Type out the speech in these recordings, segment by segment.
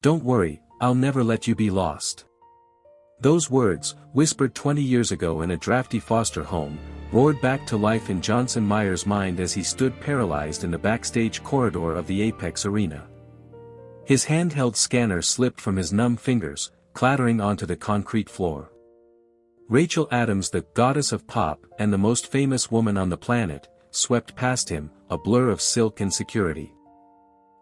Don't worry, I'll never let you be lost. Those words, whispered 20 years ago in a drafty foster home, roared back to life in Johnson Meyer's mind as he stood paralyzed in the backstage corridor of the Apex Arena. His handheld scanner slipped from his numb fingers, clattering onto the concrete floor. Racheal Adams, the goddess of pop and the most famous woman on the planet, swept past him, a blur of silk and security.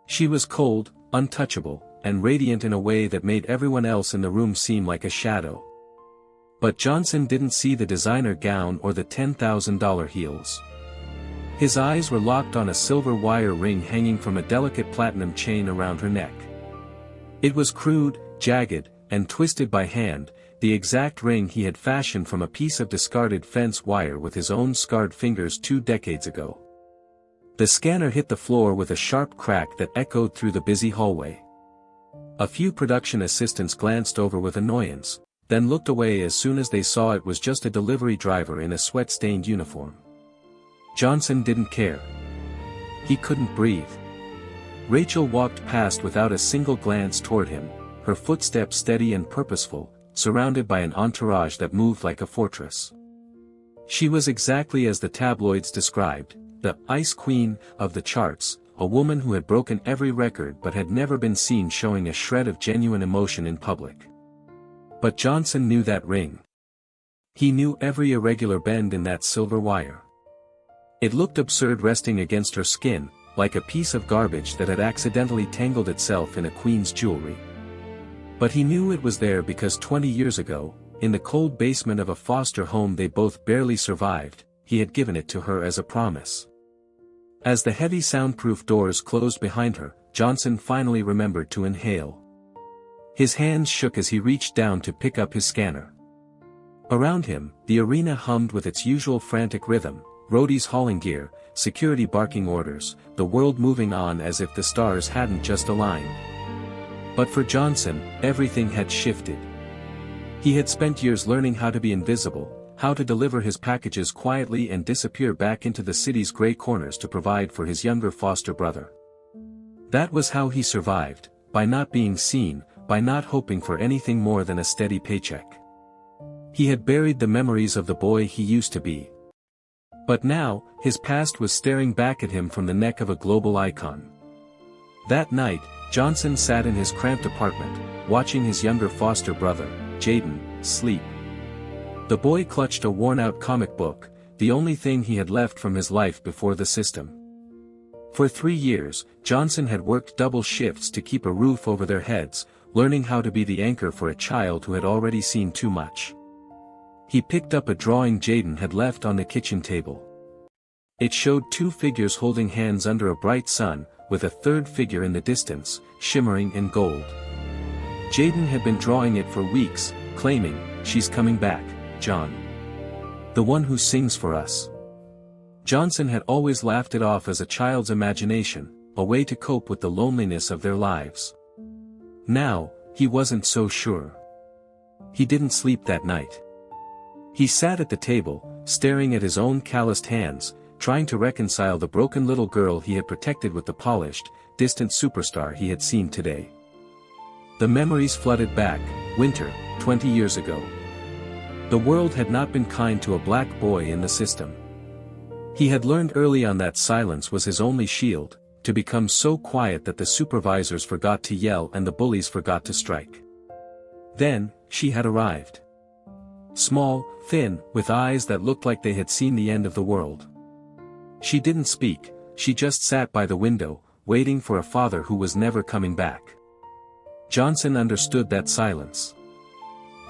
She was cold, untouchable, and radiant in a way that made everyone else in the room seem like a shadow. But Johnson didn't see the designer gown or the $10,000 heels. His eyes were locked on a silver wire ring hanging from a delicate platinum chain around her neck. It was crude, jagged, and twisted by hand, the exact ring he had fashioned from a piece of discarded fence wire with his own scarred fingers 2 decades ago. The scanner hit the floor with a sharp crack that echoed through the busy hallway. A few production assistants glanced over with annoyance, then looked away as soon as they saw it was just a delivery driver in a sweat-stained uniform. Johnson didn't care. He couldn't breathe. Racheal walked past without a single glance toward him, her footsteps steady and purposeful, surrounded by an entourage that moved like a fortress. She was exactly as the tabloids described, the Ice Queen of the charts, a woman who had broken every record but had never been seen showing a shred of genuine emotion in public. But Johnson knew that ring. He knew every irregular bend in that silver wire. It looked absurd resting against her skin, like a piece of garbage that had accidentally tangled itself in a queen's jewelry. But he knew it was there because 20 years ago, in the cold basement of a foster home they both barely survived, he had given it to her as a promise. As the heavy soundproof doors closed behind her, Johnson finally remembered to inhale. His hands shook as he reached down to pick up his scanner. Around him, the arena hummed with its usual frantic rhythm, roadies hauling gear, security barking orders, the world moving on as if the stars hadn't just aligned. But for Johnson, everything had shifted. He had spent years learning how to be invisible, how to deliver his packages quietly and disappear back into the city's gray corners to provide for his younger foster brother. That was how he survived, by not being seen, by not hoping for anything more than a steady paycheck. He had buried the memories of the boy he used to be. But now, his past was staring back at him from the neck of a global icon. That night, Johnson sat in his cramped apartment, watching his younger foster brother, Jaden, sleep. The boy clutched a worn-out comic book, the only thing he had left from his life before the system. For 3 years, Johnson had worked double shifts to keep a roof over their heads, learning how to be the anchor for a child who had already seen too much. He picked up a drawing Jaden had left on the kitchen table. It showed 2 figures holding hands under a bright sun, with a third figure in the distance, shimmering in gold. Jaden had been drawing it for weeks, claiming, "She's coming back, John. The one who sings for us." Johnson had always laughed it off as a child's imagination, a way to cope with the loneliness of their lives. Now, he wasn't so sure. He didn't sleep that night. He sat at the table, staring at his own calloused hands, trying to reconcile the broken little girl he had protected with the polished, distant superstar he had seen today. The memories flooded back, winter, 20 years ago. The world had not been kind to a black boy in the system. He had learned early on that silence was his only shield, to become so quiet that the supervisors forgot to yell and the bullies forgot to strike. Then, she had arrived. Small, thin, with eyes that looked like they had seen the end of the world. She didn't speak, she just sat by the window, waiting for a father who was never coming back. Johnson understood that silence.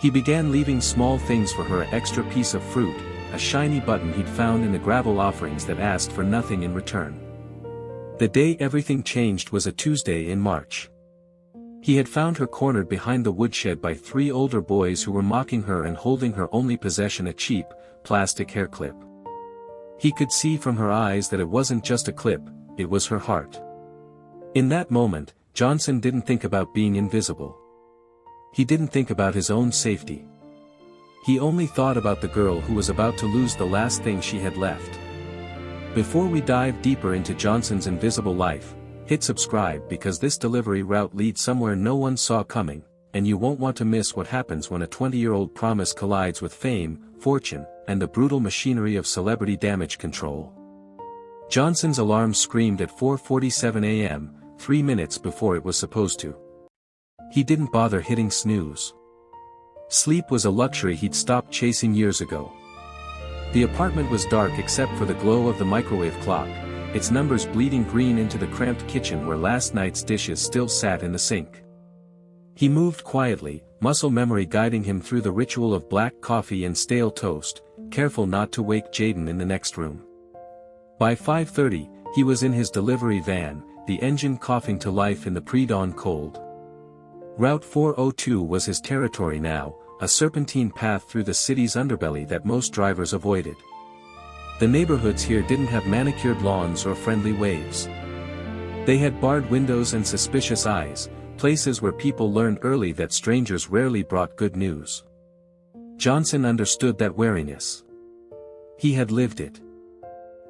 He began leaving small things for her: an extra piece of fruit, a shiny button he'd found in the gravel offerings that asked for nothing in return. The day everything changed was a Tuesday in March. He had found her cornered behind the woodshed by 3 older boys who were mocking her and holding her only possession, a cheap, plastic hair clip. He could see from her eyes that it wasn't just a clip, it was her heart. In that moment, Johnson didn't think about being invisible. He didn't think about his own safety. He only thought about the girl who was about to lose the last thing she had left. Before we dive deeper into Johnson's invisible life, Hit subscribe because this delivery route leads somewhere no one saw coming, and you won't want to miss what happens when a 20-year-old promise collides with fame, fortune, and the brutal machinery of celebrity damage control. Johnson's alarm screamed at 4:47 a.m., 3 minutes before it was supposed to. He didn't bother hitting snooze. Sleep was a luxury he'd stopped chasing years ago. The apartment was dark except for the glow of the microwave clock, its numbers bleeding green into the cramped kitchen where last night's dishes still sat in the sink. He moved quietly, muscle memory guiding him through the ritual of black coffee and stale toast, careful not to wake Jaden in the next room. By 5:30, he was in his delivery van, the engine coughing to life in the pre-dawn cold. Route 402 was his territory now, a serpentine path through the city's underbelly that most drivers avoided. The neighborhoods here didn't have manicured lawns or friendly waves. They had barred windows and suspicious eyes, places where people learned early that strangers rarely brought good news. Johnson understood that wariness. He had lived it.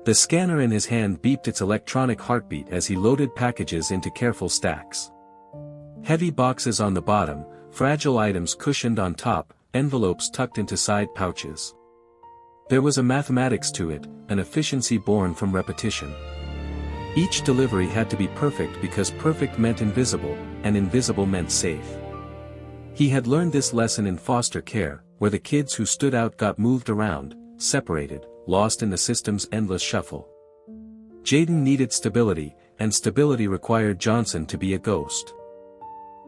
The scanner in his hand beeped its electronic heartbeat as he loaded packages into careful stacks. Heavy boxes on the bottom, fragile items cushioned on top, envelopes tucked into side pouches. There was a mathematics to it, an efficiency born from repetition. Each delivery had to be perfect because perfect meant invisible, and invisible meant safe. He had learned this lesson in foster care, where the kids who stood out got moved around, separated, lost in the system's endless shuffle. Jaden needed stability, and stability required Johnson to be a ghost.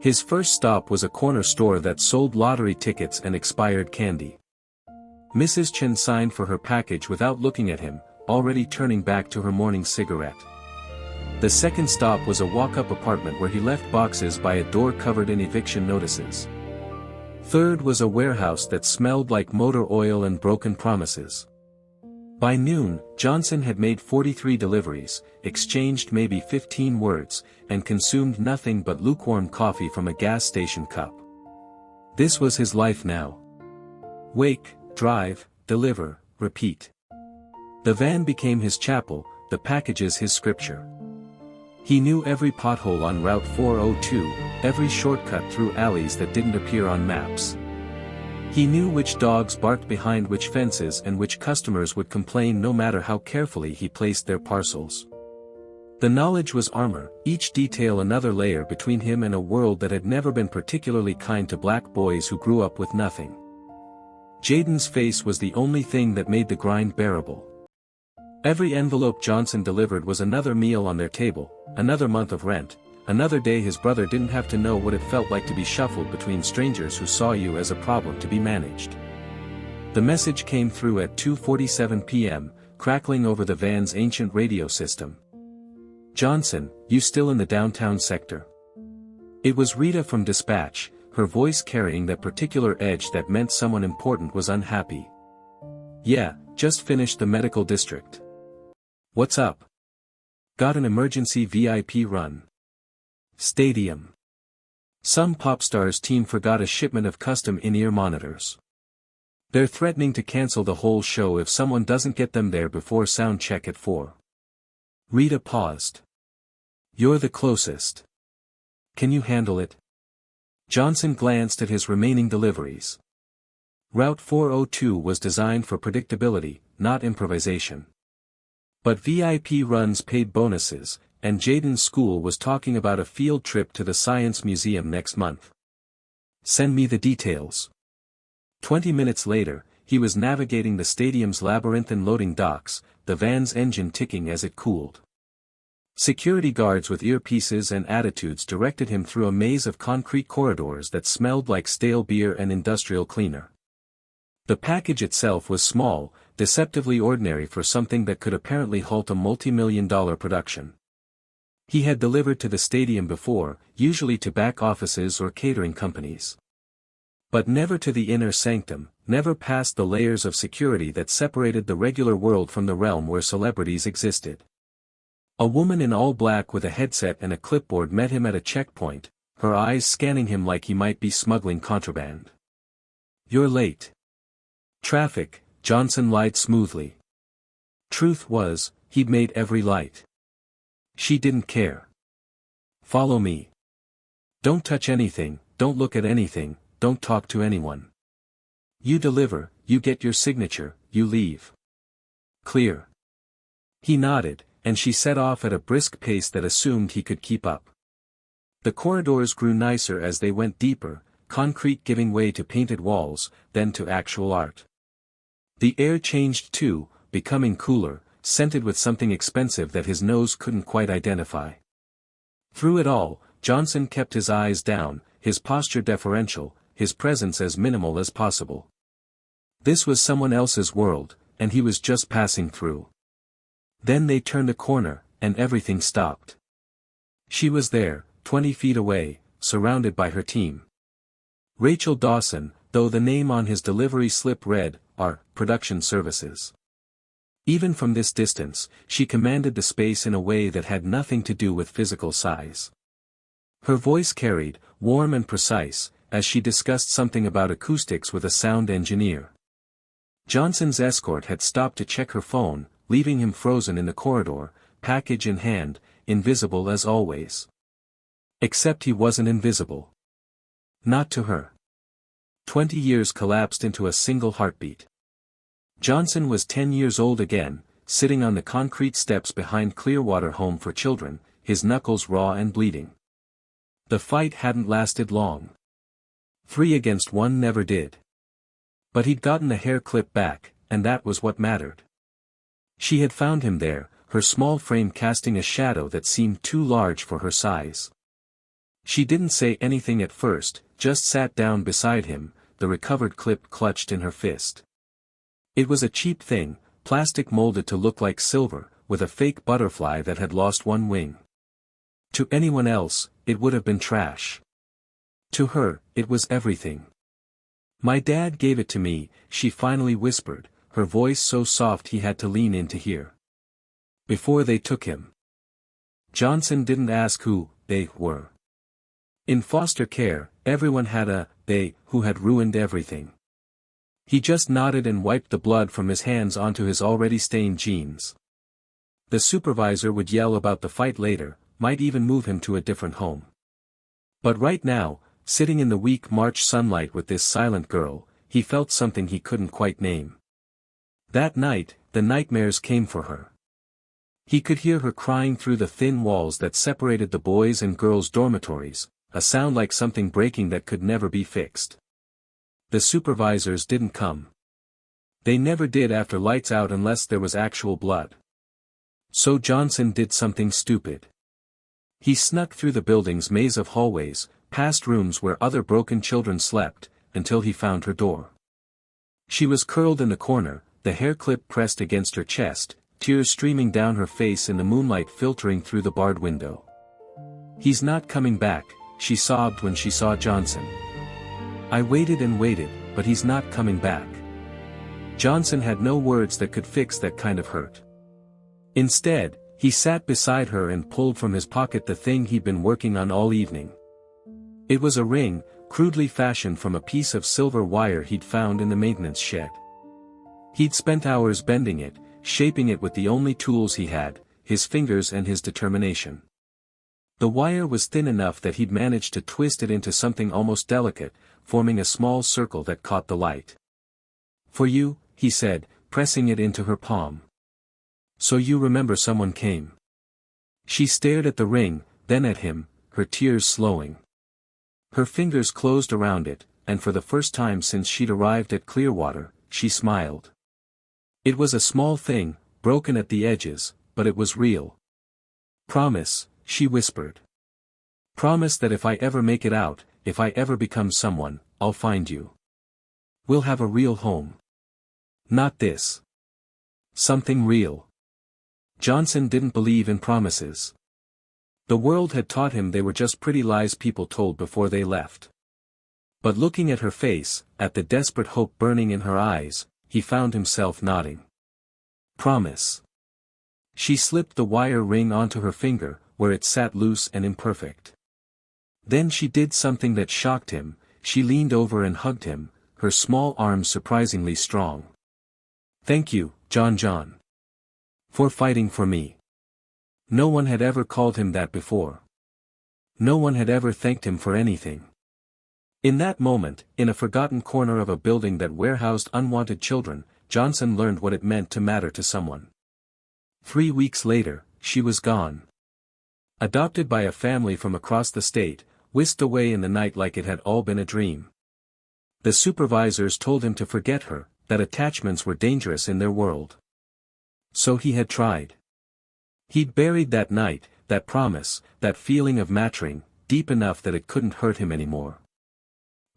His first stop was a corner store that sold lottery tickets and expired candy. Mrs. Chen signed for her package without looking at him, already turning back to her morning cigarette. The second stop was a walk-up apartment where he left boxes by a door covered in eviction notices. Third was a warehouse that smelled like motor oil and broken promises. By noon, Johnson had made 43 deliveries, exchanged maybe 15 words, and consumed nothing but lukewarm coffee from a gas station cup. This was his life now. Wake, drive, deliver, repeat. The van became his chapel, the packages his scripture. He knew every pothole on Route 402, every shortcut through alleys that didn't appear on maps. He knew which dogs barked behind which fences and which customers would complain no matter how carefully he placed their parcels. The knowledge was armor, each detail another layer between him and a world that had never been particularly kind to black boys who grew up with nothing. Jaden's face was the only thing that made the grind bearable. Every envelope Johnson delivered was another meal on their table, another month of rent, another day his brother didn't have to know what it felt like to be shuffled between strangers who saw you as a problem to be managed. The message came through at 2:47 p.m., crackling over the van's ancient radio system. "Johnson, you still in the downtown sector?" It was Rita from dispatch, her voice carrying that particular edge that meant someone important was unhappy. "Yeah, just finished the medical district." "What's up?" "Got an emergency VIP run. Stadium. Some pop star's team forgot a shipment of custom in-ear monitors. They're threatening to cancel the whole show if someone doesn't get them there before sound check at 4. Rita paused. "You're the closest. Can you handle it?" Johnson glanced at his remaining deliveries. Route 402 was designed for predictability, not improvisation. But VIP runs paid bonuses, and Jaden's school was talking about a field trip to the Science Museum next month. "Send me the details." 20 minutes later, he was navigating the stadium's labyrinthine loading docks, the van's engine ticking as it cooled. Security guards with earpieces and attitudes directed him through a maze of concrete corridors that smelled like stale beer and industrial cleaner. The package itself was small, deceptively ordinary for something that could apparently halt a multi-million-dollar production. He had delivered to the stadium before, usually to back offices or catering companies. But never to the inner sanctum, never past the layers of security that separated the regular world from the realm where celebrities existed. A woman in all black with a headset and a clipboard met him at a checkpoint, her eyes scanning him like he might be smuggling contraband. "You're late." "Traffic," Johnson lied smoothly. Truth was, he'd made every light. She didn't care. Follow me. Don't touch anything, don't look at anything, don't talk to anyone. You deliver, you get your signature, you leave. Clear. He nodded, and she set off at a brisk pace that assumed he could keep up. The corridors grew nicer as they went deeper, concrete giving way to painted walls, then to actual art. The air changed too, becoming cooler, scented with something expensive that his nose couldn't quite identify. Through it all, Johnson kept his eyes down, his posture deferential, his presence as minimal as possible. This was someone else's world, and he was just passing through. Then they turned a corner, and everything stopped. She was there, 20 feet away, surrounded by her team. Racheal Dawson, though the name on his delivery slip read, "Our Production Services." Even from this distance, she commanded the space in a way that had nothing to do with physical size. Her voice carried, warm and precise, as she discussed something about acoustics with a sound engineer. Johnson's escort had stopped to check her phone, leaving him frozen in the corridor, package in hand, invisible as always. Except he wasn't invisible. Not to her. 20 years collapsed into a single heartbeat. Johnson was 10 years old again, sitting on the concrete steps behind Clearwater Home for Children, his knuckles raw and bleeding. The fight hadn't lasted long. 3 against 1 never did. But he'd gotten the hair clip back, and that was what mattered. She had found him there, her small frame casting a shadow that seemed too large for her size. She didn't say anything at first, just sat down beside him, the recovered clip clutched in her fist. It was a cheap thing, plastic molded to look like silver, with a fake butterfly that had lost one wing. To anyone else, it would have been trash. To her, it was everything. "My dad gave it to me," she finally whispered, her voice so soft he had to lean in to hear. "Before they took him." Johnson didn't ask who they were. In foster care, everyone had a they who had ruined everything. He just nodded and wiped the blood from his hands onto his already stained jeans. The supervisor would yell about the fight later, might even move him to a different home. But right now, sitting in the weak March sunlight with this silent girl, he felt something he couldn't quite name. That night, the nightmares came for her. He could hear her crying through the thin walls that separated the boys' and girls' dormitories, a sound like something breaking that could never be fixed. The supervisors didn't come. They never did after lights out unless there was actual blood. So Johnson did something stupid. He snuck through the building's maze of hallways, past rooms where other broken children slept, until he found her door. She was curled in the corner, the hair clip pressed against her chest, tears streaming down her face in the moonlight filtering through the barred window. "He's not coming back," she sobbed when she saw Johnson. "I waited and waited, but he's not coming back." Johnson had no words that could fix that kind of hurt. Instead, he sat beside her and pulled from his pocket the thing he'd been working on all evening. It was a ring, crudely fashioned from a piece of silver wire he'd found in the maintenance shed. He'd spent hours bending it, shaping it with the only tools he had, his fingers and his determination. The wire was thin enough that he'd managed to twist it into something almost delicate, forming a small circle that caught the light. "For you," he said, pressing it into her palm. "So you remember someone came." She stared at the ring, then at him, her tears slowing. Her fingers closed around it, and for the first time since she'd arrived at Clearwater, she smiled. It was a small thing, broken at the edges, but it was real. "Promise," she whispered. "Promise that if I ever make it out, if I ever become someone, I'll find you. We'll have a real home. Not this. Something real." Johnson didn't believe in promises. The world had taught him they were just pretty lies people told before they left. But looking at her face, at the desperate hope burning in her eyes, he found himself nodding. "Promise." She slipped the wire ring onto her finger, where it sat loose and imperfect. Then she did something that shocked him, she leaned over and hugged him, her small arms surprisingly strong. "Thank you, John. For fighting for me." No one had ever called him that before. No one had ever thanked him for anything. In that moment, in a forgotten corner of a building that warehoused unwanted children, Johnson learned what it meant to matter to someone. 3 weeks later, she was gone. Adopted by a family from across the state, whisked away in the night like it had all been a dream. The supervisors told him to forget her, that attachments were dangerous in their world. So he had tried. He'd buried that night, that promise, that feeling of mattering, deep enough that it couldn't hurt him anymore.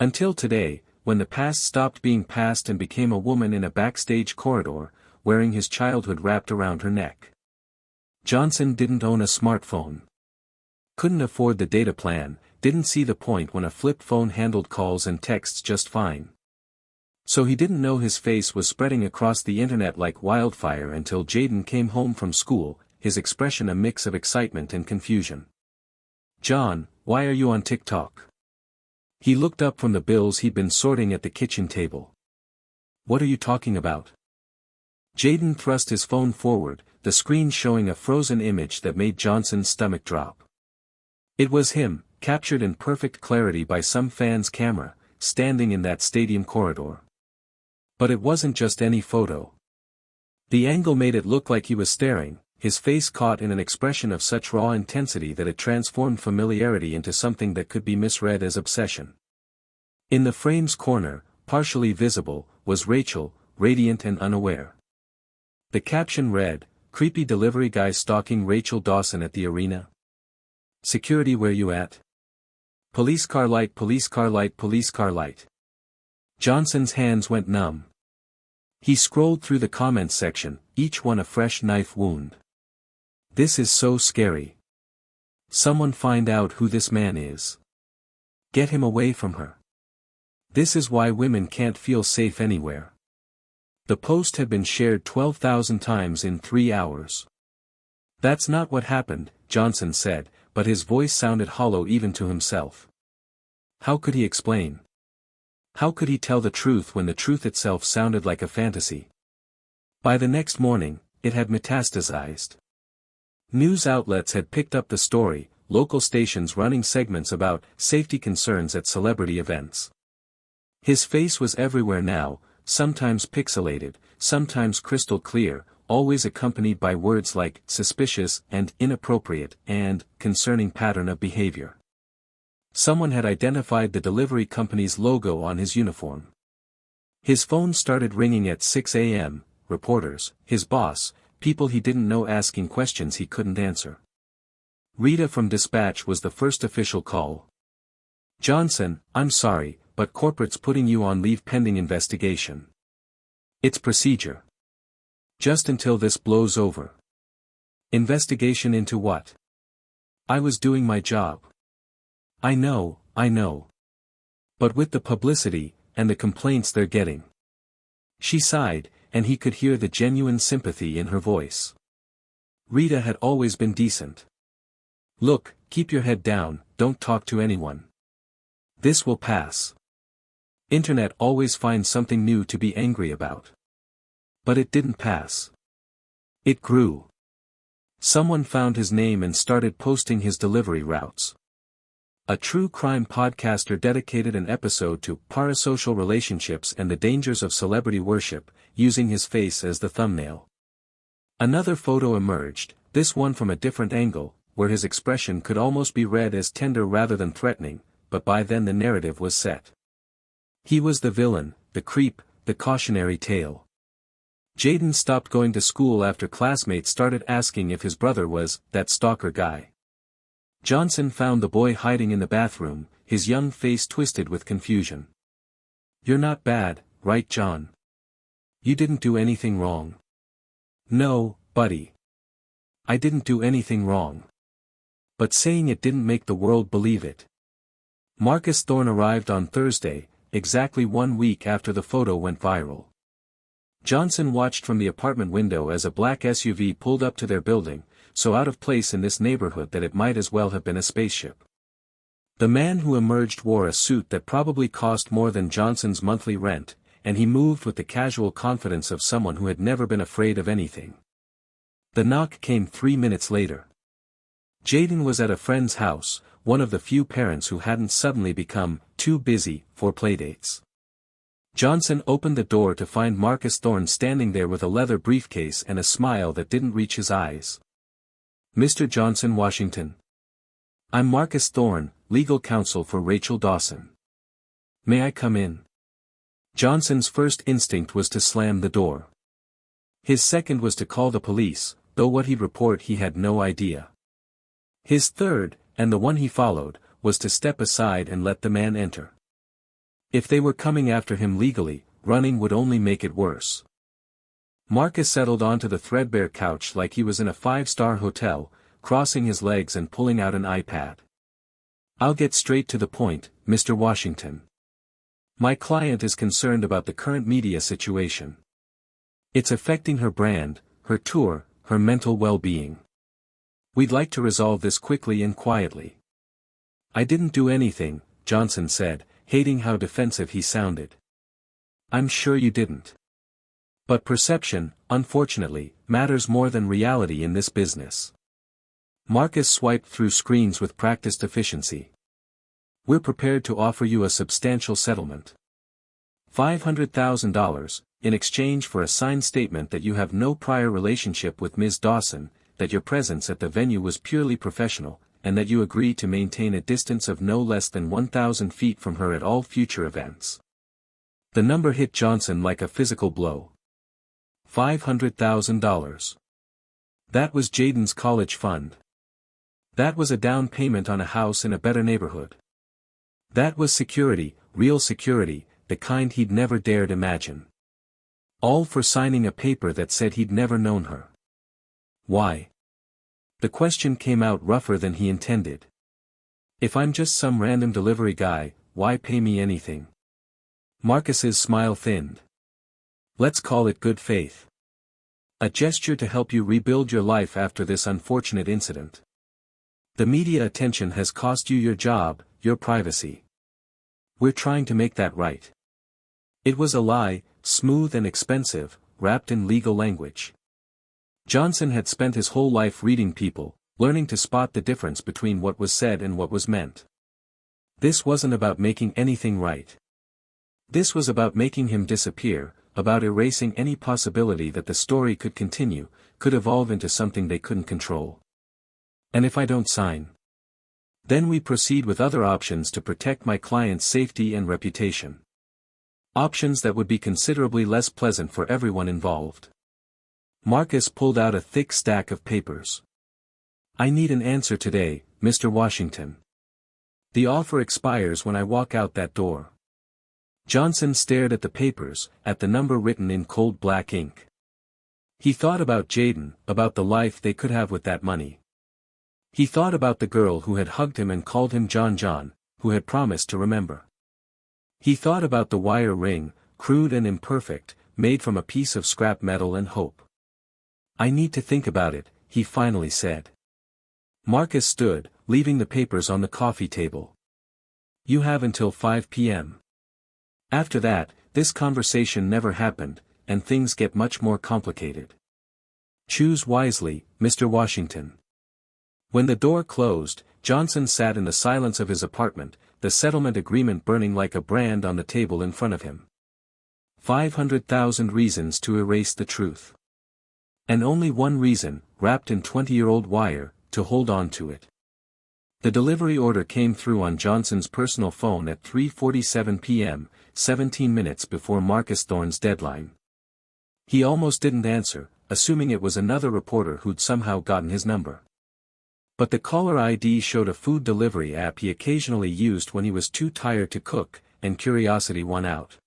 Until today, when the past stopped being past and became a woman in a backstage corridor, wearing his childhood wrapped around her neck. Johnson didn't own a smartphone. Couldn't afford the data plan, didn't see the point when a flip phone handled calls and texts just fine. So he didn't know his face was spreading across the internet like wildfire until Jaden came home from school, his expression a mix of excitement and confusion. "John, why are you on TikTok?" He looked up from the bills he'd been sorting at the kitchen table. "What are you talking about?" Jaden thrust his phone forward, the screen showing a frozen image that made Johnson's stomach drop. It was him, captured in perfect clarity by some fan's camera, standing in that stadium corridor. But it wasn't just any photo. The angle made it look like he was staring, his face caught in an expression of such raw intensity that it transformed familiarity into something that could be misread as obsession. In the frame's corner, partially visible, was Racheal, radiant and unaware. The caption read, "Creepy delivery guy stalking Racheal Dawson at the arena. Security where you at? Police car light, police car light, police car light." Johnson's hands went numb. He scrolled through the comments section, each one a fresh knife wound. This is so scary. Someone find out who this man is. Get him away from her. This is why women can't feel safe anywhere. The post had been shared 12,000 times in 3 hours. "That's not what happened," Johnson said, but his voice sounded hollow even to himself. How could he explain? How could he tell the truth when the truth itself sounded like a fantasy? By the next morning, it had metastasized. News outlets had picked up the story, local stations running segments about safety concerns at celebrity events. His face was everywhere now, sometimes pixelated, sometimes crystal clear, always accompanied by words like suspicious and inappropriate and concerning pattern of behavior. Someone had identified the delivery company's logo on his uniform. His phone started ringing at 6 a.m., reporters, his boss, people he didn't know asking questions he couldn't answer. Rita from Dispatch was the first official call. "Johnson, I'm sorry, but corporate's putting you on leave pending investigation. It's procedure. Just until this blows over." "Investigation into what?" "I was doing my job." I know. But with the publicity, and the complaints they're getting." She sighed, and he could hear the genuine sympathy in her voice. Rita had always been decent. "Look, keep your head down, don't talk to anyone. This will pass. Internet always finds something new to be angry about." But it didn't pass. It grew. Someone found his name and started posting his delivery routes. A true crime podcaster dedicated an episode to parasocial relationships and the dangers of celebrity worship, using his face as the thumbnail. Another photo emerged, this one from a different angle, where his expression could almost be read as tender rather than threatening, but by then the narrative was set. He was the villain, the creep, the cautionary tale. Jaden stopped going to school after classmates started asking if his brother was that stalker guy. Johnson found the boy hiding in the bathroom, his young face twisted with confusion. "You're not bad, right, John? You didn't do anything wrong." "No, buddy. I didn't do anything wrong. But saying it didn't make the world believe it." Marcus Thorne arrived on Thursday, exactly 1 week after the photo went viral. Johnson watched from the apartment window as a black SUV pulled up to their building, so out of place in this neighborhood that it might as well have been a spaceship. The man who emerged wore a suit that probably cost more than Johnson's monthly rent, and he moved with the casual confidence of someone who had never been afraid of anything. The knock came 3 minutes later. Jaden was at a friend's house, one of the few parents who hadn't suddenly become too busy for playdates. Johnson opened the door to find Marcus Thorne standing there with a leather briefcase and a smile that didn't reach his eyes. "Mr. Johnson Washington. I'm Marcus Thorne, legal counsel for Racheal Dawson. May I come in?" Johnson's first instinct was to slam the door. His second was to call the police, though what he'd report he had no idea. His third, and the one he followed, was to step aside and let the man enter. If they were coming after him legally, running would only make it worse. Marcus settled onto the threadbare couch like he was in a five-star hotel, crossing his legs and pulling out an iPad. "I'll get straight to the point, Mr. Washington. My client is concerned about the current media situation. It's affecting her brand, her tour, her mental well-being. We'd like to resolve this quickly and quietly." "I didn't do anything," Johnson said, hating how defensive he sounded. "I'm sure you didn't. But perception, unfortunately, matters more than reality in this business." Marcus swiped through screens with practiced efficiency. "We're prepared to offer you a substantial settlement. $500,000, in exchange for a signed statement that you have no prior relationship with Ms. Dawson, that your presence at the venue was purely professional, and that you agree to maintain a distance of no less than 1,000 feet from her at all future events." The number hit Johnson like a physical blow. $500,000. That was Jaden's college fund. That was a down payment on a house in a better neighborhood. That was security, real security, the kind he'd never dared imagine. All for signing a paper that said he'd never known her. Why? The question came out rougher than he intended. "If I'm just some random delivery guy, why pay me anything?" Marcus's smile thinned. "Let's call it good faith. A gesture to help you rebuild your life after this unfortunate incident. The media attention has cost you your job, your privacy. We're trying to make that right." It was a lie, smooth and expensive, wrapped in legal language. Johnson had spent his whole life reading people, learning to spot the difference between what was said and what was meant. This wasn't about making anything right. This was about making him disappear, about erasing any possibility that the story could continue, could evolve into something they couldn't control. "And if I don't sign? Then we proceed with other options to protect my client's safety and reputation. Options that would be considerably less pleasant for everyone involved." Marcus pulled out a thick stack of papers. "I need an answer today, Mr. Washington. The offer expires when I walk out that door." Johnson stared at the papers, at the number written in cold black ink. He thought about Jaden, about the life they could have with that money. He thought about the girl who had hugged him and called him John, who had promised to remember. He thought about the wire ring, crude and imperfect, made from a piece of scrap metal and hope. "I need to think about it," he finally said. Marcus stood, leaving the papers on the coffee table. "You have until 5 p.m. After that, this conversation never happened, and things get much more complicated. Choose wisely, Mr. Washington." When the door closed, Johnson sat in the silence of his apartment, the settlement agreement burning like a brand on the table in front of him. 500,000 reasons to erase the truth. And only one reason, wrapped in 20-year-old wire, to hold on to it. The delivery order came through on Johnson's personal phone at 3:47 p.m., 17 minutes before Marcus Thorne's deadline. He almost didn't answer, assuming it was another reporter who'd somehow gotten his number. But the caller ID showed a food delivery app he occasionally used when he was too tired to cook, and curiosity won out.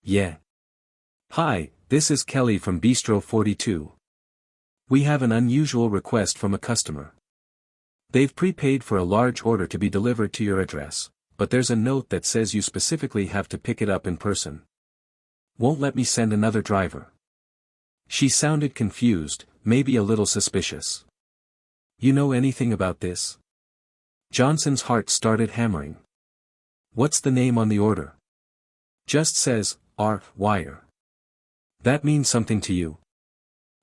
"Yeah. Hi, this is Kelly from Bistro 42. We have an unusual request from a customer. They've prepaid for a large order to be delivered to your address, but there's a note that says you specifically have to pick it up in person. Won't let me send another driver." She sounded confused, maybe a little suspicious. "You know anything about this?" Johnson's heart started hammering. "What's the name on the order?" "Just says, R. Wire. That means something to you?"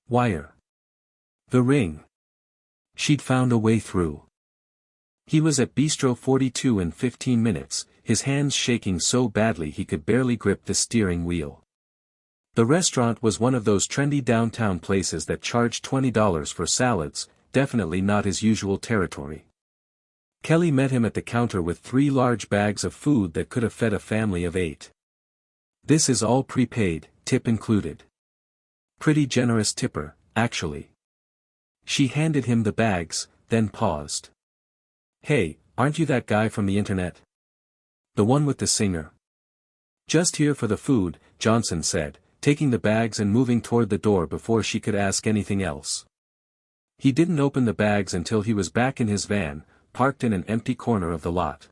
"Wire. The ring." She'd found a way through. He was at Bistro 42 in 15 minutes, his hands shaking so badly he could barely grip the steering wheel. The restaurant was one of those trendy downtown places that charged $20 for salads, definitely not his usual territory. Kelly met him at the counter with 3 large bags of food that could have fed a family of 8. "This is all prepaid, tip included." Pretty generous tipper, actually. She handed him the bags, then paused. "Hey, aren't you that guy from the internet? The one with the singer?" "Just here for the food," Johnson said, taking the bags and moving toward the door before she could ask anything else. He didn't open the bags until he was back in his van, parked in an empty corner of the lot.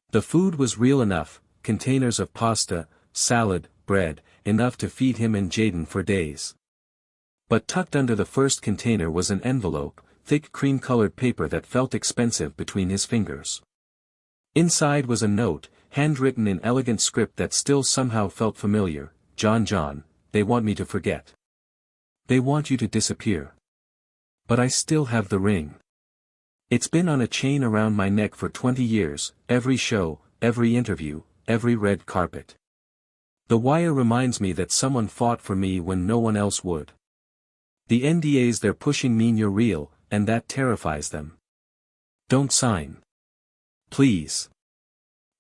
The food was real enough, containers of pasta, salad, bread, enough to feed him and Jaden for days. But tucked under the first container was an envelope, thick cream-colored paper that felt expensive between his fingers. Inside was a note, handwritten in elegant script that still somehow felt familiar. John, they want me to forget. They want you to disappear. But I still have the ring. It's been on a chain around my neck for 20 years, every show, every interview, every red carpet. The wire reminds me that someone fought for me when no one else would. The NDAs they're pushing mean you're real, and that terrifies them. Don't sign. Please.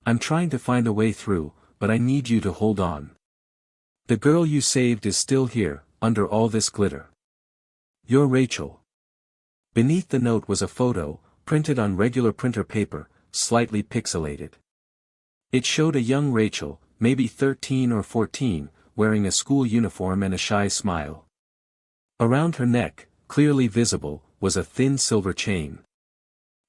I'm trying to find a way through, but I need you to hold on. The girl you saved is still here, under all this glitter. You're Racheal. Beneath the note was a photo, printed on regular printer paper, slightly pixelated. It showed a young Racheal, maybe 13 or 14, wearing a school uniform and a shy smile. Around her neck, clearly visible, was a thin silver chain.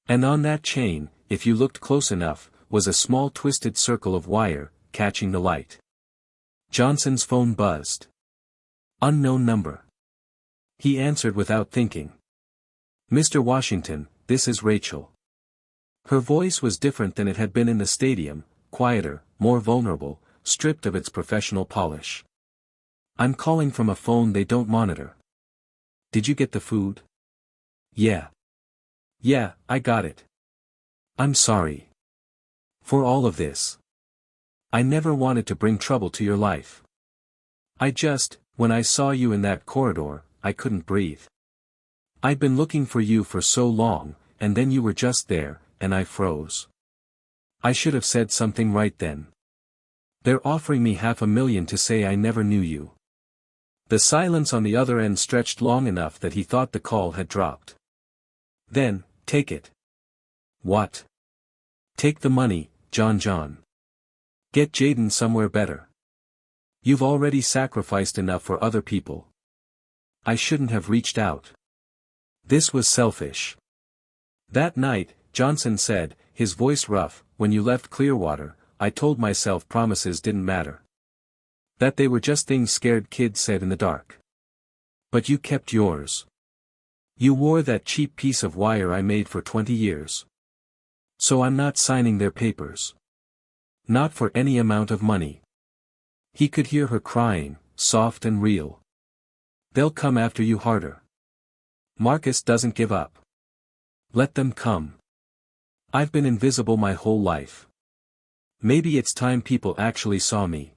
And on that chain, if you looked close enough, was a small twisted circle of wire, catching the light. Johnson's phone buzzed. Unknown number. He answered without thinking. "Mr. Washington, this is Racheal." Her voice was different than it had been in the stadium, quieter, more vulnerable, stripped of its professional polish. "I'm calling from a phone they don't monitor. Did you get the food?" Yeah, I got it. I'm sorry. For all of this. I never wanted to bring trouble to your life. When I saw you in that corridor, I couldn't breathe. I'd been looking for you for so long, and then you were just there, and I froze. I should have said something right then. They're offering me $500,000 to say I never knew you." The silence on the other end stretched long enough that he thought the call had dropped. "Then, take it." "What?" "Take the money, John. Get Jaden somewhere better. You've already sacrificed enough for other people. I shouldn't have reached out. This was selfish." That night, Johnson said, his voice rough, "When you left Clearwater, I told myself promises didn't matter. That they were just things scared kids said in the dark. But you kept yours. You wore that cheap piece of wire I made for 20 years. So I'm not signing their papers. Not for any amount of money." He could hear her crying, soft and real. "They'll come after you harder. Marcus doesn't give up. Let them come. I've been invisible my whole life. Maybe it's time people actually saw me."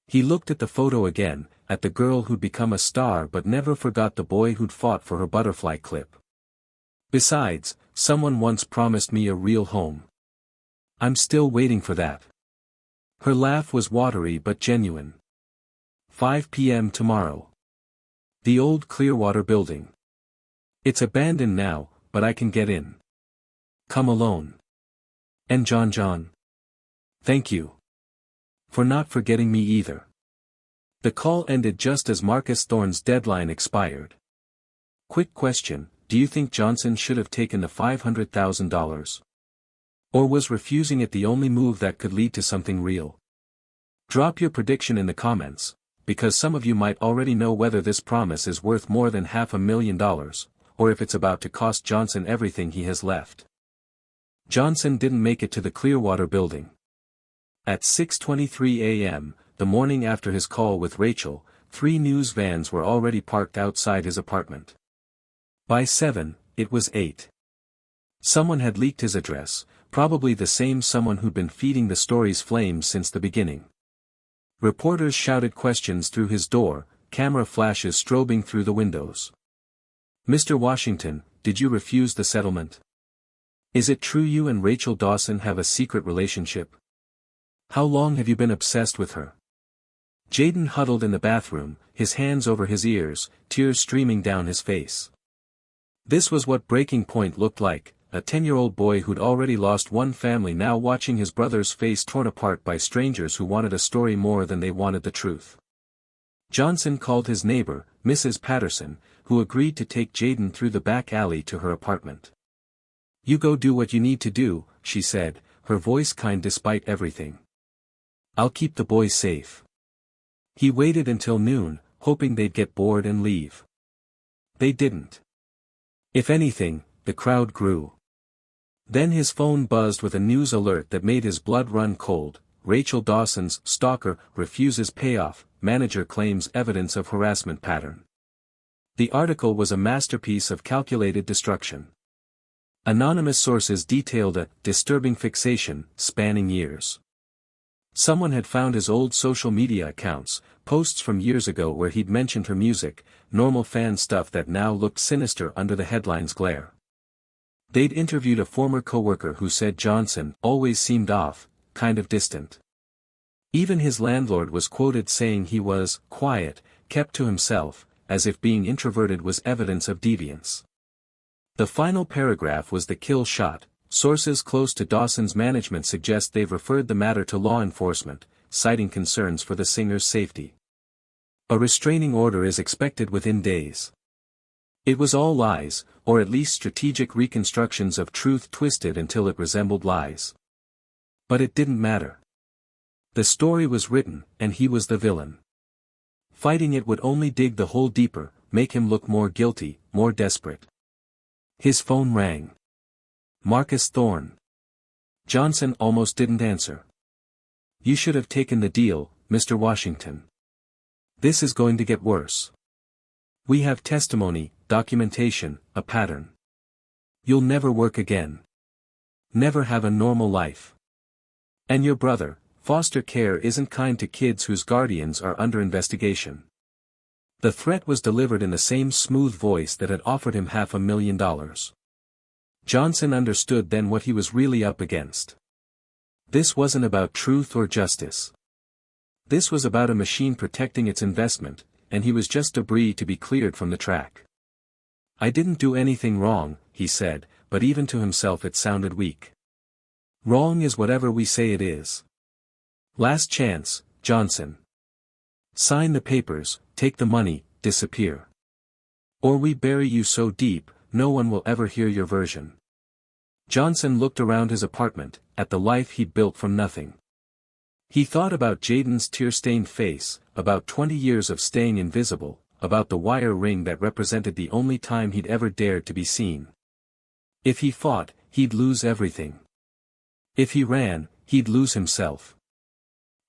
He looked at the photo again, at the girl who'd become a star but never forgot the boy who'd fought for her butterfly clip. "Besides, someone once promised me a real home. I'm still waiting for that." Her laugh was watery but genuine. 5 p.m. tomorrow. The old Clearwater building. It's abandoned now, but I can get in. Come alone. And John. Thank you. For not forgetting me either. The call ended just as Marcus Thorne's deadline expired. Quick question, do you think Johnson should have taken the $500,000? Or was refusing it the only move that could lead to something real? Drop your prediction in the comments, because some of you might already know whether this promise is worth more than $500,000, or if it's about to cost Johnson everything he has left. Johnson didn't make it to the Clearwater building. At 6:23 a.m., the morning after his call with Racheal, 3 news vans were already parked outside his apartment. By 7, it was 8. Someone had leaked his address, probably the same someone who'd been feeding the story's flames since the beginning. Reporters shouted questions through his door, camera flashes strobing through the windows. "Mr. Washington, did you refuse the settlement? Is it true you and Racheal Dawson have a secret relationship? How long have you been obsessed with her?" Jaden huddled in the bathroom, his hands over his ears, tears streaming down his face. This was what breaking point looked like, a 10-year-old boy who'd already lost one family now watching his brother's face torn apart by strangers who wanted a story more than they wanted the truth. Johnson called his neighbor, Mrs. Patterson, who agreed to take Jaden through the back alley to her apartment. "You go do what you need to do," she said, her voice kind despite everything. "I'll keep the boys safe." He waited until noon, hoping they'd get bored and leave. They didn't. If anything, the crowd grew. Then his phone buzzed with a news alert that made his blood run cold. Racheal Dawson's stalker refuses payoff, manager claims evidence of harassment pattern. The article was a masterpiece of calculated destruction. Anonymous sources detailed a disturbing fixation spanning years. Someone had found his old social media accounts, posts from years ago where he'd mentioned her music, normal fan stuff that now looked sinister under the headline's glare. They'd interviewed a former coworker who said Johnson always seemed off, kind of distant. Even his landlord was quoted saying he was quiet, kept to himself, as if being introverted was evidence of deviance. The final paragraph was the kill shot. Sources close to Dawson's management suggest they've referred the matter to law enforcement, citing concerns for the singer's safety. A restraining order is expected within days. It was all lies, or at least strategic reconstructions of truth twisted until it resembled lies. But it didn't matter. The story was written, and he was the villain. Fighting it would only dig the hole deeper, make him look more guilty, more desperate. His phone rang. Marcus Thorne. Johnson almost didn't answer. "You should have taken the deal, Mr. Washington. This is going to get worse. We have testimony, documentation, a pattern. You'll never work again. Never have a normal life. And your brother, foster care isn't kind to kids whose guardians are under investigation." The threat was delivered in the same smooth voice that had offered him $500,000. Johnson understood then what he was really up against. This wasn't about truth or justice. This was about a machine protecting its investment, and he was just debris to be cleared from the track. "I didn't do anything wrong," he said, but even to himself it sounded weak. "Wrong is whatever we say it is. Last chance, Johnson. Sign the papers, take the money, disappear. Or we bury you so deep, no one will ever hear your version." Johnson looked around his apartment, at the life he'd built from nothing. He thought about Jaden's tear-stained face, about 20 years of staying invisible, about the wire ring that represented the only time he'd ever dared to be seen. If he fought, he'd lose everything. If he ran, he'd lose himself.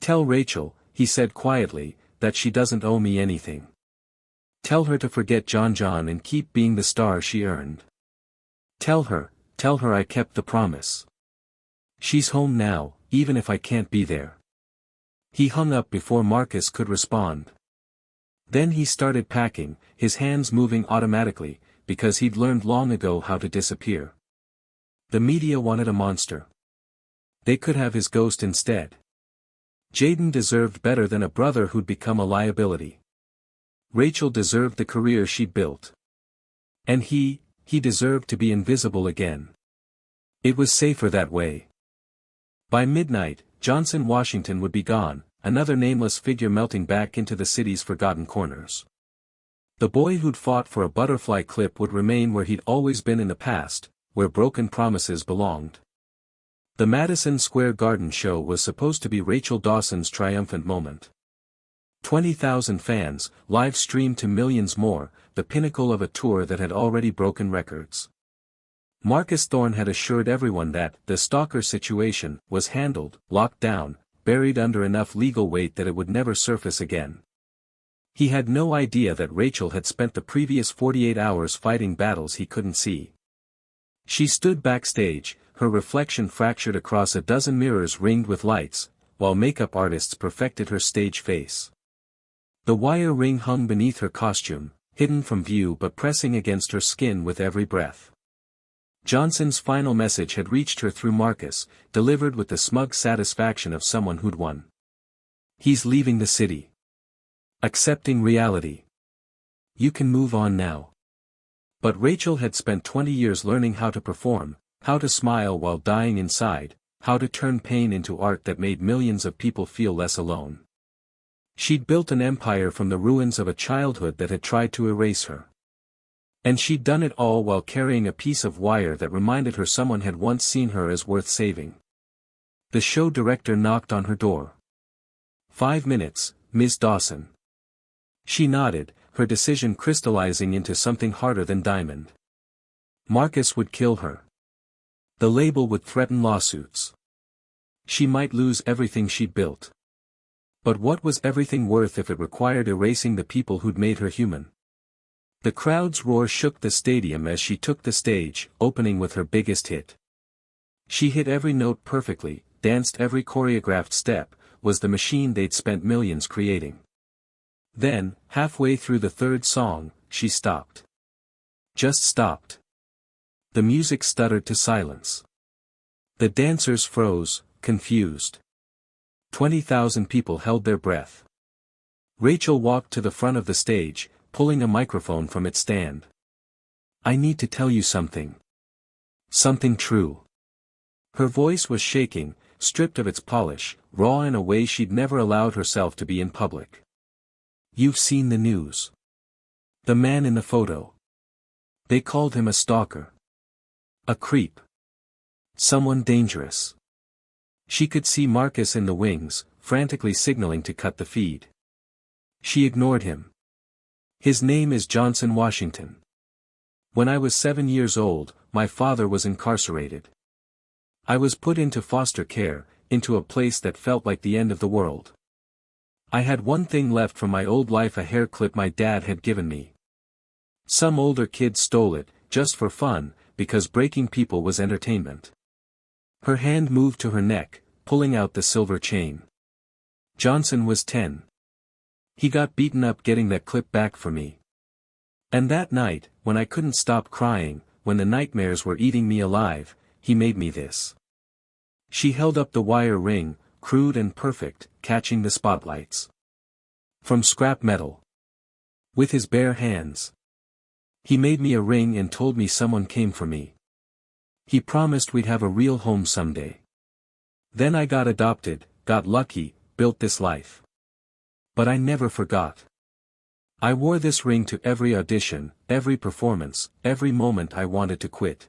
"Tell Racheal," he said quietly, "that she doesn't owe me anything. Tell her to forget John and keep being the star she earned. Tell her I kept the promise. She's home now, even if I can't be there." He hung up before Marcus could respond. Then he started packing, his hands moving automatically, because he'd learned long ago how to disappear. The media wanted a monster. They could have his ghost instead. Jaden deserved better than a brother who'd become a liability. Racheal deserved the career she'd built. And he deserved to be invisible again. It was safer that way. By midnight, Johnson Washington would be gone, another nameless figure melting back into the city's forgotten corners. The boy who'd fought for a butterfly clip would remain where he'd always been in the past, where broken promises belonged. The Madison Square Garden show was supposed to be Racheal Dawson's triumphant moment. 20,000 fans, live streamed to millions more, the pinnacle of a tour that had already broken records. Marcus Thorne had assured everyone that the stalker situation was handled, locked down, buried under enough legal weight that it would never surface again. He had no idea that Racheal had spent the previous 48 hours fighting battles he couldn't see. She stood backstage, her reflection fractured across a dozen mirrors ringed with lights, while makeup artists perfected her stage face. The wire ring hung beneath her costume, hidden from view but pressing against her skin with every breath. Johnson's final message had reached her through Marcus, delivered with the smug satisfaction of someone who'd won. He's leaving the city. Accepting reality. You can move on now. But Racheal had spent 20 years learning how to perform, how to smile while dying inside, how to turn pain into art that made millions of people feel less alone. She'd built an empire from the ruins of a childhood that had tried to erase her. And she'd done it all while carrying a piece of wire that reminded her someone had once seen her as worth saving. The show director knocked on her door. 5 minutes, Ms. Dawson. She nodded, her decision crystallizing into something harder than diamond. Marcus would kill her. The label would threaten lawsuits. She might lose everything she'd built. But what was everything worth if it required erasing the people who'd made her human? The crowd's roar shook the stadium as she took the stage, opening with her biggest hit. She hit every note perfectly, danced every choreographed step, was the machine they'd spent millions creating. Then, halfway through the third song, she stopped. Just stopped. The music stuttered to silence. The dancers froze, confused. 20,000 people held their breath. Racheal walked to the front of the stage, pulling a microphone from its stand. I need to tell you something. Something true. Her voice was shaking, stripped of its polish, raw in a way she'd never allowed herself to be in public. You've seen the news. The man in the photo. They called him a stalker. A creep. Someone dangerous. She could see Marcus in the wings, frantically signaling to cut the feed. She ignored him. His name is Johnson Washington. When I was 7 years old, my father was incarcerated. I was put into foster care, into a place that felt like the end of the world. I had one thing left from my old life, a hair clip my dad had given me. Some older kid stole it, just for fun, because breaking people was entertainment. Her hand moved to her neck, pulling out the silver chain. Johnson was 10. He got beaten up getting that clip back for me. And that night, when I couldn't stop crying, when the nightmares were eating me alive, he made me this. She held up the wire ring, crude and perfect, catching the spotlights. From scrap metal. With his bare hands. He made me a ring and told me someone came for me. He promised we'd have a real home someday. Then I got adopted, got lucky, built this life. But I never forgot. I wore this ring to every audition, every performance, every moment I wanted to quit.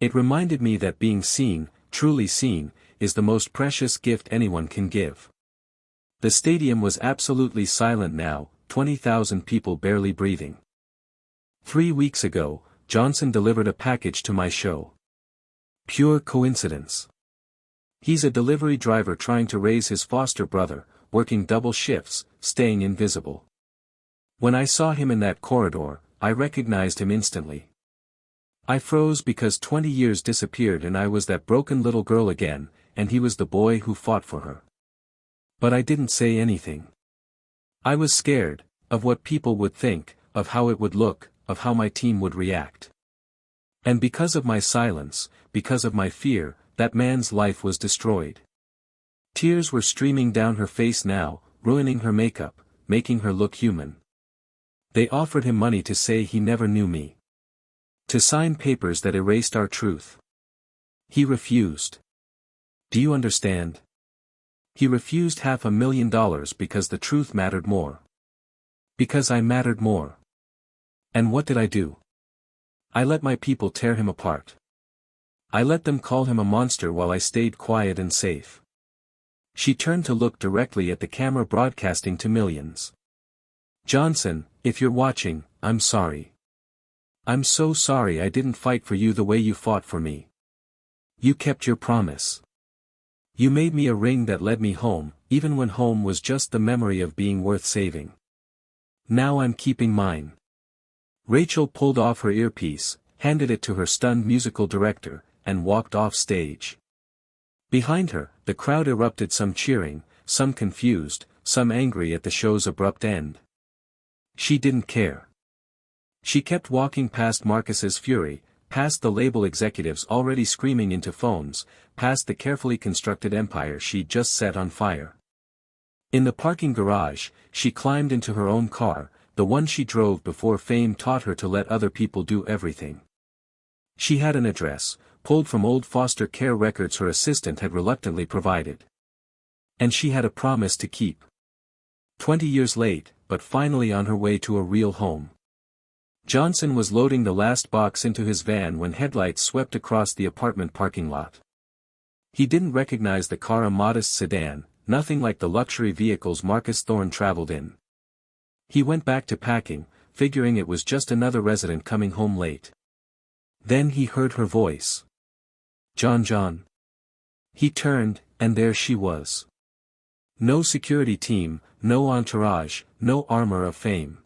It reminded me that being seen, truly seen, is the most precious gift anyone can give. The stadium was absolutely silent now, 20,000 people barely breathing. 3 weeks ago, Johnson delivered a package to my show. Pure coincidence. He's a delivery driver trying to raise his foster brother, working double shifts, staying invisible. When I saw him in that corridor, I recognized him instantly. I froze because 20 years disappeared and I was that broken little girl again, and he was the boy who fought for her. But I didn't say anything. I was scared, of what people would think, of how it would look, of how my team would react. And because of my silence, because of my fear, that man's life was destroyed. Tears were streaming down her face now, ruining her makeup, making her look human. They offered him money to say he never knew me. To sign papers that erased our truth. He refused. Do you understand? He refused $500,000 because the truth mattered more. Because I mattered more. And what did I do? I let my people tear him apart. I let them call him a monster while I stayed quiet and safe. She turned to look directly at the camera broadcasting to millions. Johnson, if you're watching, I'm sorry. I'm so sorry I didn't fight for you the way you fought for me. You kept your promise. You made me a ring that led me home, even when home was just the memory of being worth saving. Now I'm keeping mine. Racheal pulled off her earpiece, handed it to her stunned musical director, and walked off stage. Behind her, the crowd erupted, some cheering, some confused, some angry at the show's abrupt end. She didn't care. She kept walking past Marcus's fury, past the label executives already screaming into phones, past the carefully constructed empire she'd just set on fire. In the parking garage, she climbed into her own car, the one she drove before fame taught her to let other people do everything. She had an address, pulled from old foster care records her assistant had reluctantly provided. And she had a promise to keep. 20 years late, but finally on her way to a real home. Johnson was loading the last box into his van when headlights swept across the apartment parking lot. He didn't recognize the car, a modest sedan, nothing like the luxury vehicles Marcus Thorne traveled in. He went back to packing, figuring it was just another resident coming home late. Then he heard her voice. John. He turned, and there she was. No security team, no entourage, no armor of fame.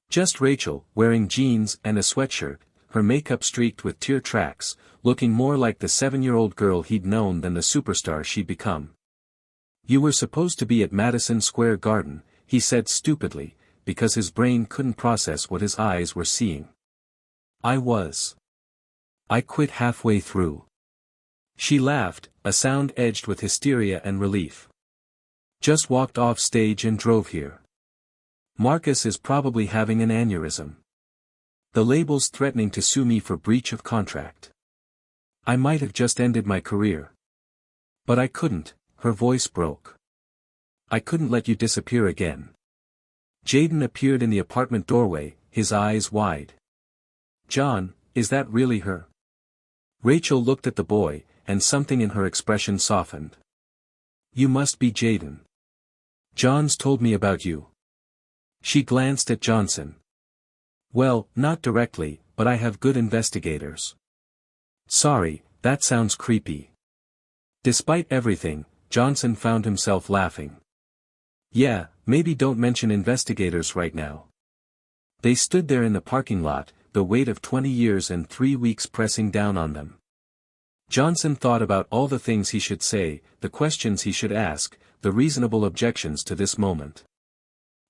Just Racheal, wearing jeans and a sweatshirt, her makeup streaked with tear tracks, looking more like the 7-year-old girl he'd known than the superstar she'd become. You were supposed to be at Madison Square Garden, he said stupidly, because his brain couldn't process what his eyes were seeing. I was. I quit halfway through. She laughed, a sound edged with hysteria and relief. Just walked off stage and drove here. Marcus is probably having an aneurysm. The label's threatening to sue me for breach of contract. I might have just ended my career. But I couldn't, her voice broke. I couldn't let you disappear again. Jaden appeared in the apartment doorway, his eyes wide. John, is that really her? Racheal looked at the boy, and something in her expression softened. You must be Jaden. John's told me about you. She glanced at Johnson. Well, not directly, but I have good investigators. Sorry, that sounds creepy. Despite everything, Johnson found himself laughing. Yeah, maybe don't mention investigators right now. They stood there in the parking lot, the weight of 20 years and 3 weeks pressing down on them. Johnson thought about all the things he should say, the questions he should ask, the reasonable objections to this moment.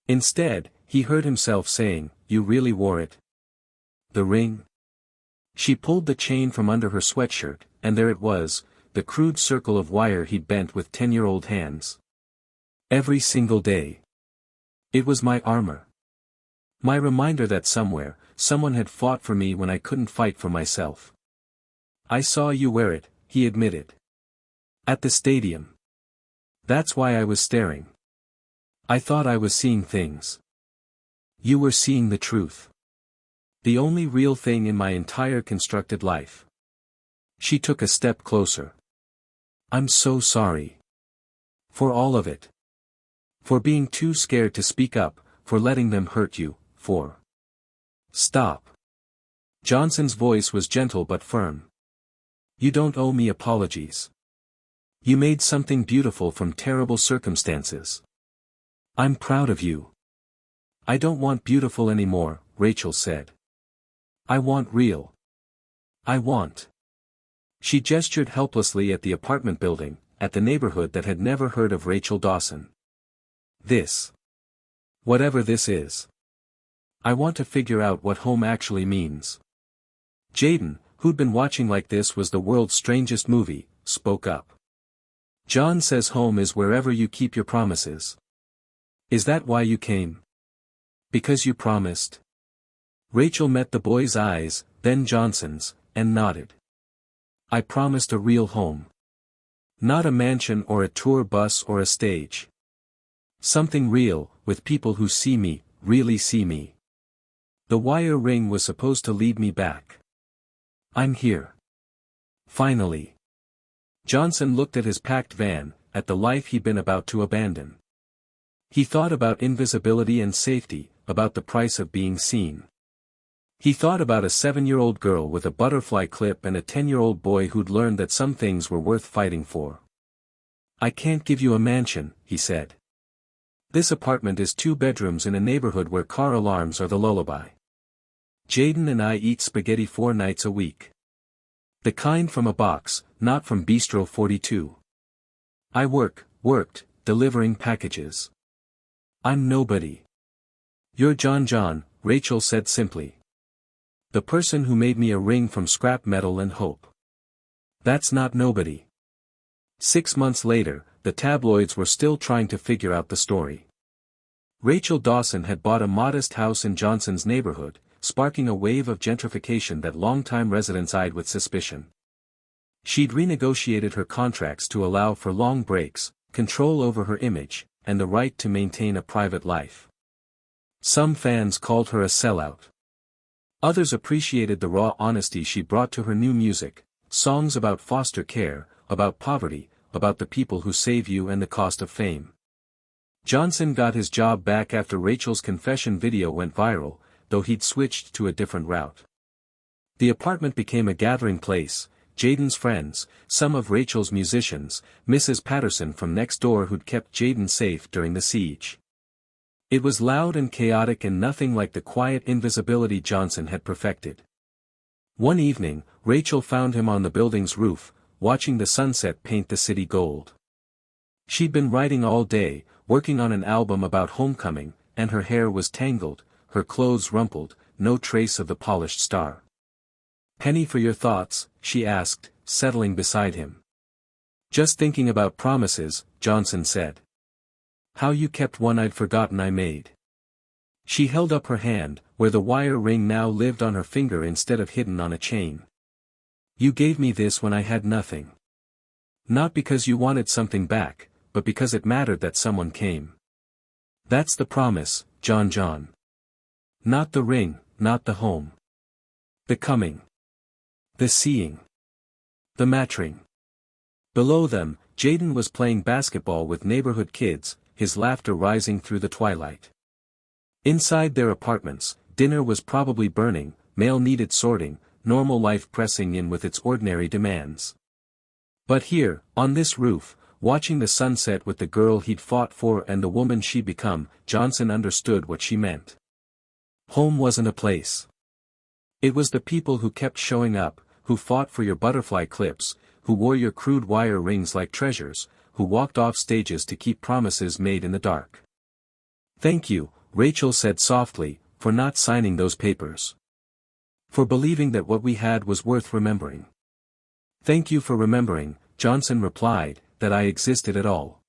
Instead, he heard himself saying, You really wore it? The ring? She pulled the chain from under her sweatshirt, and there it was, the crude circle of wire he'd bent with 10-year-old hands. Every single day. It was my armor. My reminder that somewhere, someone had fought for me when I couldn't fight for myself. I saw you wear it, he admitted. At the stadium. That's why I was staring. I thought I was seeing things. You were seeing the truth. The only real thing in my entire constructed life. She took a step closer. I'm so sorry. For all of it. For being too scared to speak up, for letting them hurt you, for... Stop. Johnson's voice was gentle but firm. You don't owe me apologies. You made something beautiful from terrible circumstances. I'm proud of you. I don't want beautiful anymore, Racheal said. I want real. I want. She gestured helplessly at the apartment building, at the neighborhood that had never heard of Racheal Dawson. This. Whatever this is. I want to figure out what home actually means. Jaden, who'd been watching like this was the world's strangest movie, spoke up. John says home is wherever you keep your promises. Is that why you came? Because you promised? Racheal met the boy's eyes, then Johnson's, and nodded. I promised a real home. Not a mansion or a tour bus or a stage. Something real, with people who see me, really see me. The wire ring was supposed to lead me back. I'm here. Finally. Johnson looked at his packed van, at the life he'd been about to abandon. He thought about invisibility and safety, about the price of being seen. He thought about a 7-year-old girl with a butterfly clip and a 10-year-old boy who'd learned that some things were worth fighting for. I can't give you a mansion, he said. This apartment is 2 bedrooms in a neighborhood where car alarms are the lullaby. Jaden and I eat spaghetti 4 nights a week. The kind from a box, not from Bistro 42. I worked, delivering packages. I'm nobody. You're John, Racheal said simply. The person who made me a ring from scrap metal and hope. That's not nobody. 6 months later, the tabloids were still trying to figure out the story. Racheal Dawson had bought a modest house in Johnson's neighborhood, sparking a wave of gentrification that longtime residents eyed with suspicion. She'd renegotiated her contracts to allow for long breaks, control over her image, and the right to maintain a private life. Some fans called her a sellout. Others appreciated the raw honesty she brought to her new music, songs about foster care, about poverty, about the people who save you and the cost of fame. Johnson got his job back after Racheal's confession video went viral, though he'd switched to a different route. The apartment became a gathering place. Jaden's friends, some of Racheal's musicians, Mrs. Patterson from next door who'd kept Jaden safe during the siege. It was loud and chaotic and nothing like the quiet invisibility Johnson had perfected. One evening, Racheal found him on the building's roof, watching the sunset paint the city gold. She'd been writing all day, working on an album about homecoming, and her hair was tangled, her clothes rumpled, no trace of the polished star. "Penny for your thoughts?" she asked, settling beside him. "Just thinking about promises," Johnson said. "How you kept one I'd forgotten I made." She held up her hand, where the wire ring now lived on her finger instead of hidden on a chain. "You gave me this when I had nothing. Not because you wanted something back, but because it mattered that someone came. That's the promise, John. Not the ring, not the home. The coming. The seeing. The matching." Below them, Jaden was playing basketball with neighborhood kids, his laughter rising through the twilight. Inside their apartments, dinner was probably burning, mail needed sorting, normal life pressing in with its ordinary demands. But here, on this roof, watching the sunset with the girl he'd fought for and the woman she'd become, Johnson understood what she meant. Home wasn't a place. It was the people who kept showing up, who fought for your butterfly clips, who wore your crude wire rings like treasures, who walked off stages to keep promises made in the dark. "Thank you," Racheal said softly, "for not signing those papers. For believing that what we had was worth remembering." "Thank you for remembering," Johnson replied, "that I existed at all."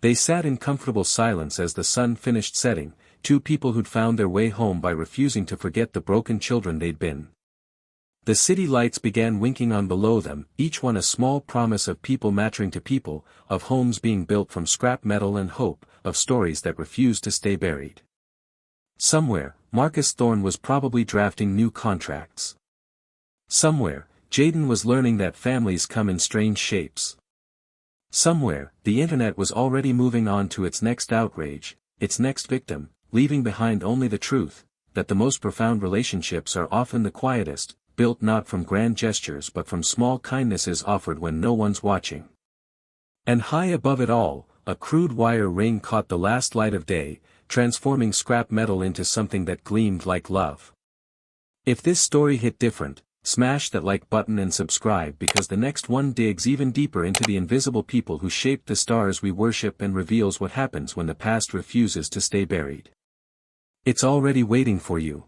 They sat in comfortable silence as the sun finished setting, two people who'd found their way home by refusing to forget the broken children they'd been. The city lights began winking on below them, each one a small promise of people matching to people, of homes being built from scrap metal and hope, of stories that refused to stay buried. Somewhere, Marcus Thorne was probably drafting new contracts. Somewhere, Jaden was learning that families come in strange shapes. Somewhere, the internet was already moving on to its next outrage, its next victim, leaving behind only the truth, that the most profound relationships are often the quietest, built not from grand gestures but from small kindnesses offered when no one's watching. And high above it all, a crude wire ring caught the last light of day, transforming scrap metal into something that gleamed like love. If this story hit different, smash that like button and subscribe because the next one digs even deeper into the invisible people who shaped the stars we worship and reveals what happens when the past refuses to stay buried. It's already waiting for you.